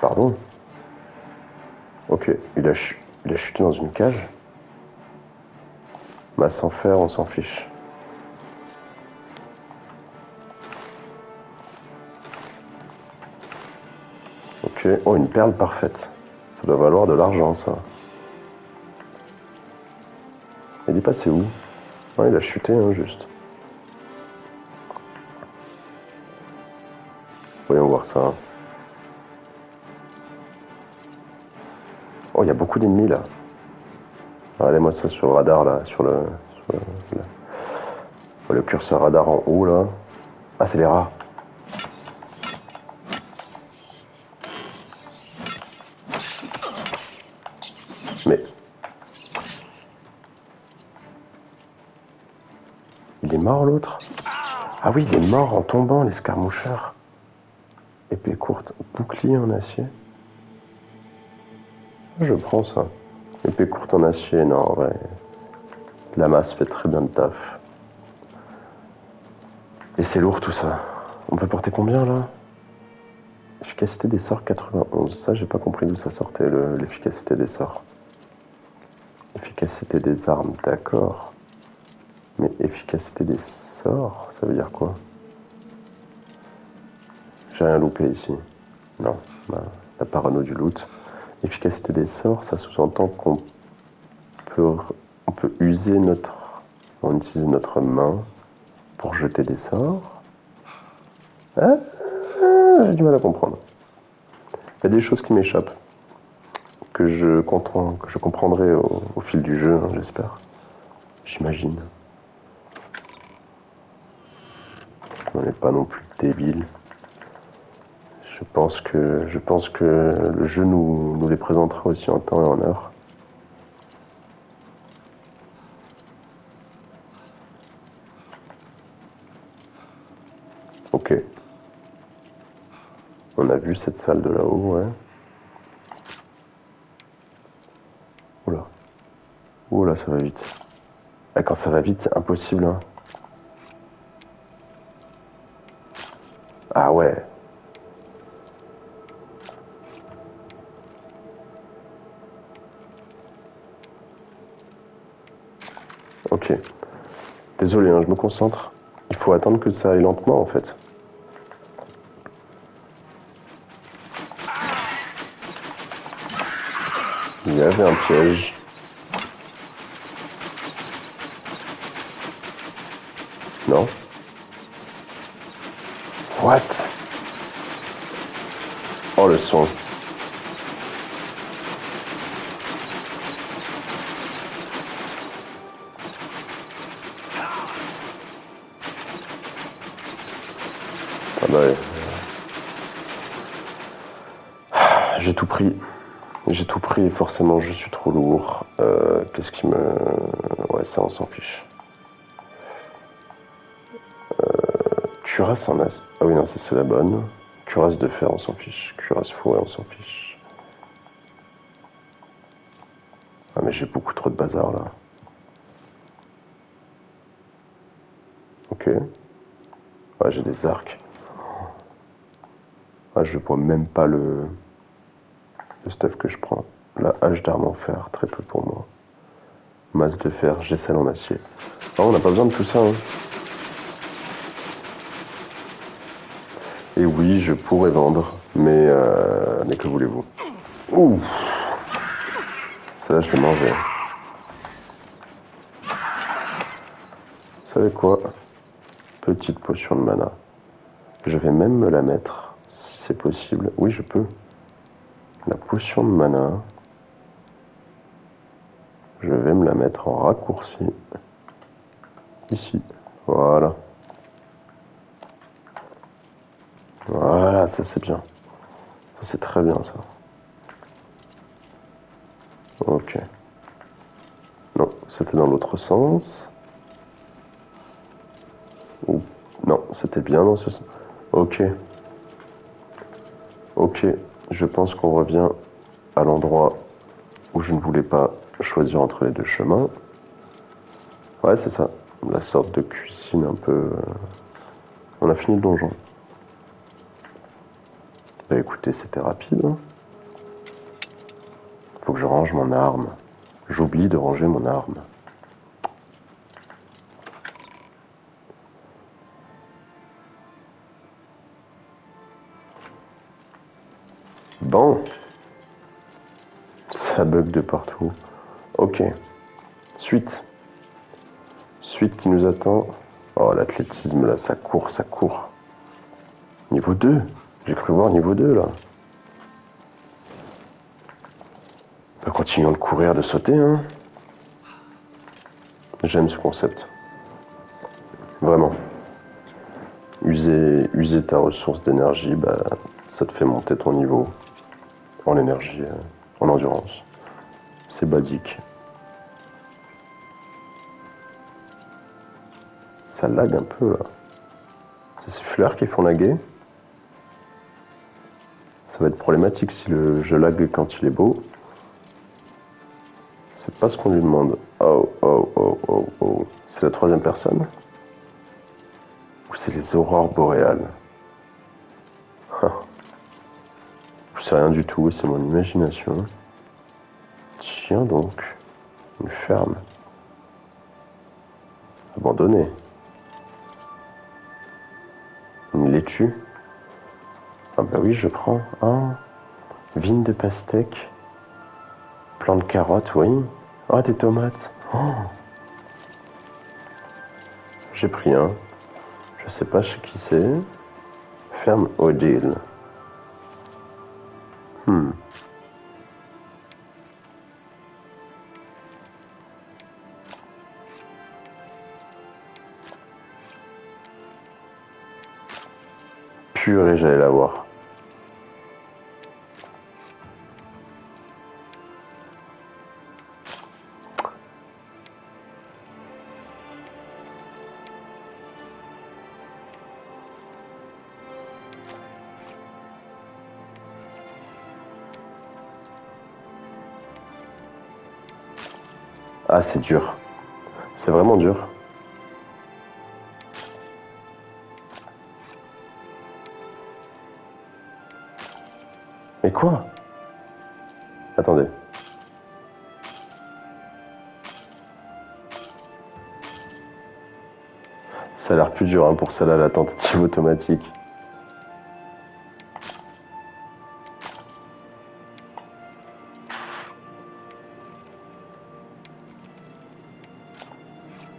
[SPEAKER 1] Pardon. Ok, il a chuté dans une cage. Bah sans faire, on s'en fiche. Ok, oh une perle parfaite. Ça doit valoir de l'argent ça. Il est passé où? Ah, il a chuté hein, juste. Voyons voir ça. Oh, il y a beaucoup d'ennemis là. Regardez-moi ça sur le radar là, sur le curseur radar en haut là. Ah, c'est les rats. Mais... Il est mort l'autre? Ah oui, il est mort en tombant, l'escarmoucheur. Épée courte, bouclier en acier. Je prends ça. Épée courte en acier, non, en vrai. La masse fait très bien le taf. Et c'est lourd tout ça. On peut porter combien là? Efficacité des sorts 91. Ça, j'ai pas compris d'où ça sortait l'efficacité des sorts. Efficacité des armes, d'accord. Mais efficacité des sorts, ça veut dire quoi? J'ai rien loupé ici. Non, la parano du loot. Efficacité des sorts, ça sous-entend qu'on peut user on utilise notre main pour jeter des sorts. Ah, j'ai du mal à comprendre. Il y a des choses qui m'échappent, que je comprendrai au fil du jeu, hein, j'espère. J'imagine. On n'est pas non plus débile. Je pense que le jeu nous les présentera aussi en temps et en heure. Ok. On a vu cette salle de là-haut, ouais. Oula. Oula, ça va vite. Ah, quand ça va vite, c'est impossible, hein. Ah ouais. Ok. Désolé, hein, je me concentre. Il faut attendre que ça aille lentement, en fait. Il y avait un piège. Non? What? Oh, le son. Ah bah ouais. J'ai tout pris. J'ai tout pris, forcément je suis trop lourd. Qu'est-ce qui me... Ouais, ça on s'en fiche. Cuirasse en as... Ah oui, non, c'est la bonne. Cuirasse de fer, on s'en fiche. Cuirasse fourrée, on s'en fiche. Ah mais j'ai beaucoup trop de bazar là. Ok. Ouais, j'ai des arcs. Ah, je vois même pas le stuff que je prends. La hache d'arme en fer, très peu pour moi. Masse de fer, gécelle en acier. Ah, on n'a pas besoin de tout ça, hein. Et oui, je pourrais vendre, mais que voulez-vous? Ouh! Celle-là, je l'ai mangée. Vous savez quoi? Petite potion de mana. Je vais même me la mettre, si c'est possible. Oui, je peux. La potion de mana. Je vais me la mettre en raccourci. Ici. Voilà. Voilà, ça c'est bien. Ça c'est très bien, ça. Ok. Non, c'était dans l'autre sens. Ou... Non, c'était bien dans ce sens. Ok. Ok. Je pense qu'on revient à l'endroit où je ne voulais pas choisir entre les deux chemins. Ouais, c'est ça. La sorte de cuisine un peu... On a fini le donjon. Bah écoutez, c'était rapide. Hein. Faut que je range mon arme. J'oublie de ranger mon arme. Bon. Ça bug de partout. Ok. Suite. Suite qui nous attend. Oh, l'athlétisme, là, ça court, ça court. Niveau 2. J'ai cru voir niveau 2, là. Bah, continuons de courir, de sauter, hein. J'aime ce concept. Vraiment. User ta ressource d'énergie, bah, ça te fait monter ton niveau en énergie, en endurance. C'est basique. Ça lag un peu, là. C'est ces fleurs qui font laguer. Ça va être problématique si le jeu lag quand il est beau. C'est pas ce qu'on lui demande. Oh, oh, oh, oh, oh. C'est la troisième personne? Ou c'est les aurores boréales? Je sais rien du tout, c'est mon imagination. Tiens donc, une ferme. Abandonnée. Une laitue. Ah bah oui, je prends. Ah, vigne de pastèque. Plant de carottes, oui. Ah, des tomates. Oh. J'ai pris un. Je sais pas chez qui c'est. Ferme Odile. Purée, j'allais la voir. Ah, c'est dur. C'est vraiment dur. Mais quoi? Attendez. Ça a l'air plus dur hein, pour celle-là, la tentative automatique.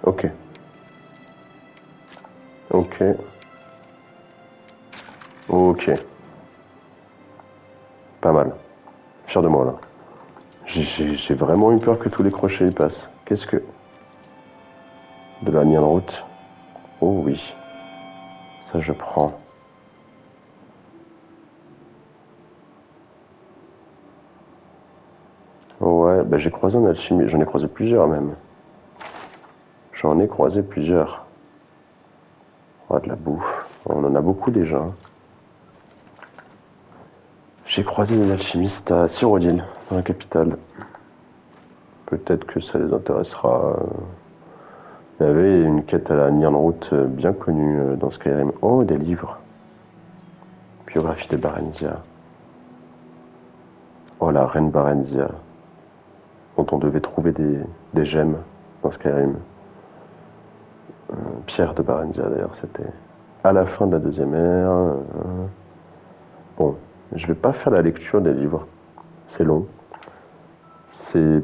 [SPEAKER 1] Ok. Ok. Ok. Pas mal. Fier de moi là. J'ai vraiment eu peur que tous les crochets y passent. Qu'est-ce que... De la mienne route. Oh oui. Ça je prends. Ouais, bah j'ai croisé un alchimiste. J'en ai croisé plusieurs même. J'en ai croisé plusieurs. Oh, de la bouffe. On en a beaucoup déjà. J'ai croisé des alchimistes à Cyrodiil, dans la capitale. Peut-être que ça les intéressera. Il y avait une quête à la Nirnroot bien connue dans Skyrim. Oh, des livres. Biographie de Barenzia. Oh, la reine Barenzia. Dont on devait trouver des gemmes dans Skyrim. Pierre de Barenzia d'ailleurs, c'était à la fin de la deuxième ère. Bon, je vais pas faire la lecture des livres. C'est long. C'est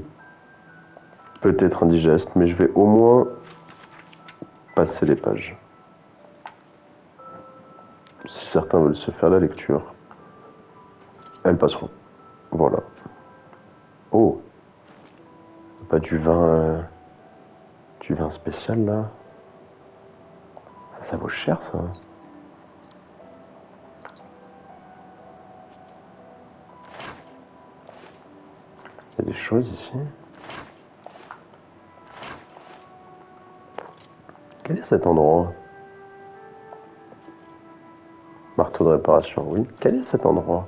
[SPEAKER 1] peut-être indigeste, mais je vais au moins passer les pages. Si certains veulent se faire la lecture, elles passeront. Voilà. Oh, pas du vin spécial là. Ça vaut cher ça. Il y a des choses ici. Quel est cet endroit? Marteau de réparation, oui. Quel est cet endroit?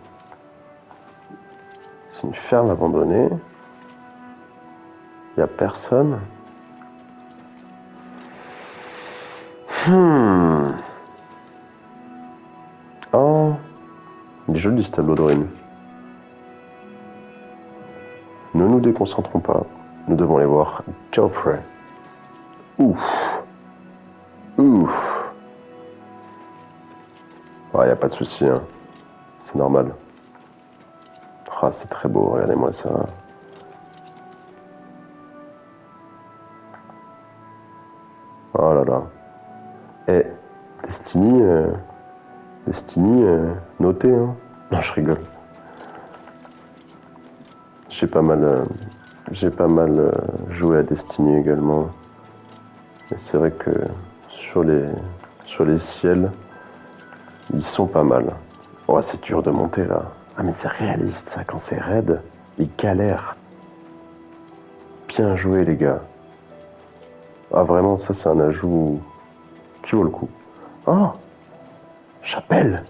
[SPEAKER 1] C'est une ferme abandonnée. Il n'y a personne. Oh, il est joli ce tableau de ruines. Ne nous déconcentrons pas. Nous devons les voir. Joffrey. Ouf. Ouf. Il n'y a pas de souci, hein. C'est normal. Ah, c'est très beau, regardez-moi ça. Oh là là. Et Destiny, noté, hein. Non, je rigole. J'ai pas mal joué à Destiny également. Et c'est vrai que sur les ciels, ils sont pas mal. Oh, c'est dur de monter là. Ah, mais c'est réaliste ça, quand c'est raide, ils galèrent. Bien joué les gars. Ah, vraiment, ça c'est un ajout qui vaut le coup. Oh, chapelle.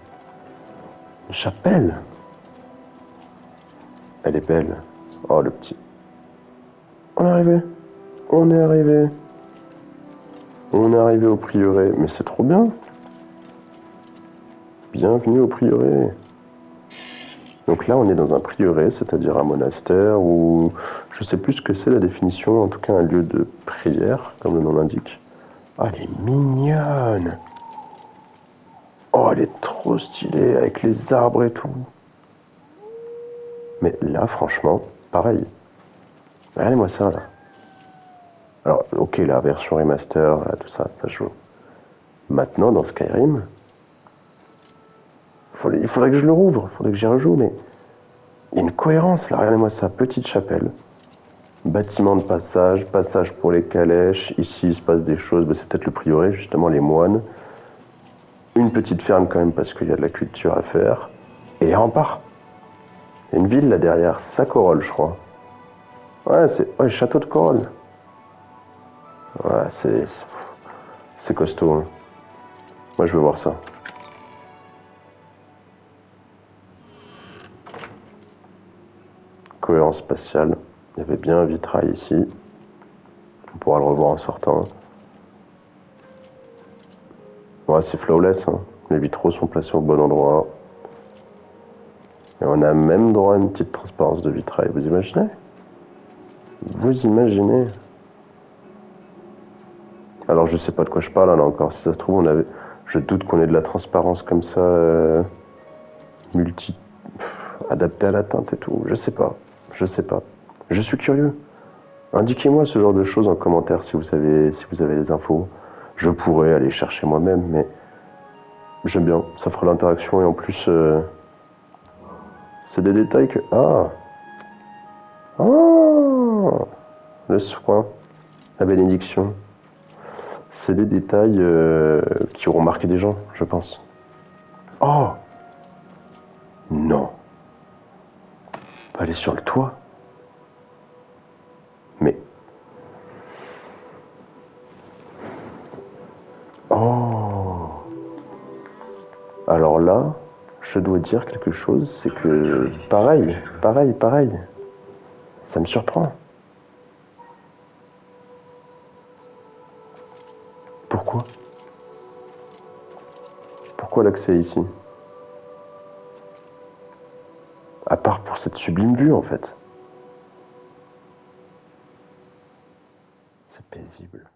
[SPEAKER 1] Une chapelle. Elle est belle. Oh, le petit. On est arrivé. On est arrivé. On est arrivé au prieuré. Mais c'est trop bien. Bienvenue au prieuré. Donc là, on est dans un prieuré, c'est-à-dire un monastère, ou je sais plus ce que c'est la définition, en tout cas un lieu de prière, comme le nom l'indique. Ah, elle est mignonne. Oh, elle est trop stylée, avec les arbres et tout. Mais là, franchement, pareil. Regardez-moi ça, là. Alors, ok, la version remaster, là, tout ça, ça joue. Maintenant, dans Skyrim, il faudrait que je le rouvre, il faudrait que j'y rejoue, mais il y a une cohérence, là. Regardez-moi ça, petite chapelle. Bâtiment de passage, passage pour les calèches. Ici, il se passe des choses. C'est peut-être le prieuré, justement, les moines. Une petite ferme quand même, parce qu'il y a de la culture à faire. Et les remparts. Il y a une ville là derrière. C'est ça, Corol, je crois. Ouais, c'est le château de Corol. Ouais, c'est costaud. Hein. Moi, je veux voir ça. Cohérence spatiale. Il y avait bien un vitrail ici. revoir en sortant. Ouais, c'est flawless, hein. Les vitraux sont placés au bon endroit. Et on a même droit à une petite transparence de vitrail, vous imaginez? Vous imaginez? Alors je sais pas de quoi je parle là encore, si ça se trouve on avait... Je doute qu'on ait de la transparence comme ça, multi... adaptée à la teinte et tout, je sais pas. Je suis curieux. Indiquez-moi ce genre de choses en commentaire si vous avez les infos. Je pourrais aller chercher moi-même, mais j'aime bien, ça fera l'interaction et en plus... c'est des détails que... Ah, le soin, la bénédiction. C'est des détails qui auront marqué des gens, je pense. Oh non. Aller sur le toit. Mais... Oh. Alors là, je dois dire quelque chose, c'est que... Pareil. Ça me surprend. Pourquoi? Pourquoi l'accès ici? À part pour cette sublime vue, en fait. C'est paisible.